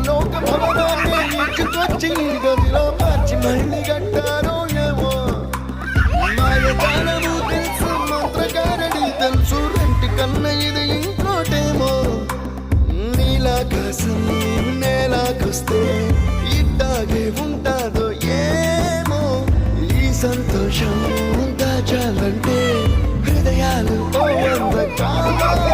లోక భవనాన్ని ఈడ్చుకొచ్చి గదిలో మార్చి మళ్ళీ కట్టారో ఏమో మాయజాలము తెలుసు మంత్రగారడి తెలుసు రెంటి కన్న ఇది ఇంకోటేమో నీలాకాశం నేలాకొస్తే ఇట్టాగే ఉంటాదో ఏమో ఈ సంతోషం దాచాలంటే హృదయాలు ఓ వంద కాదా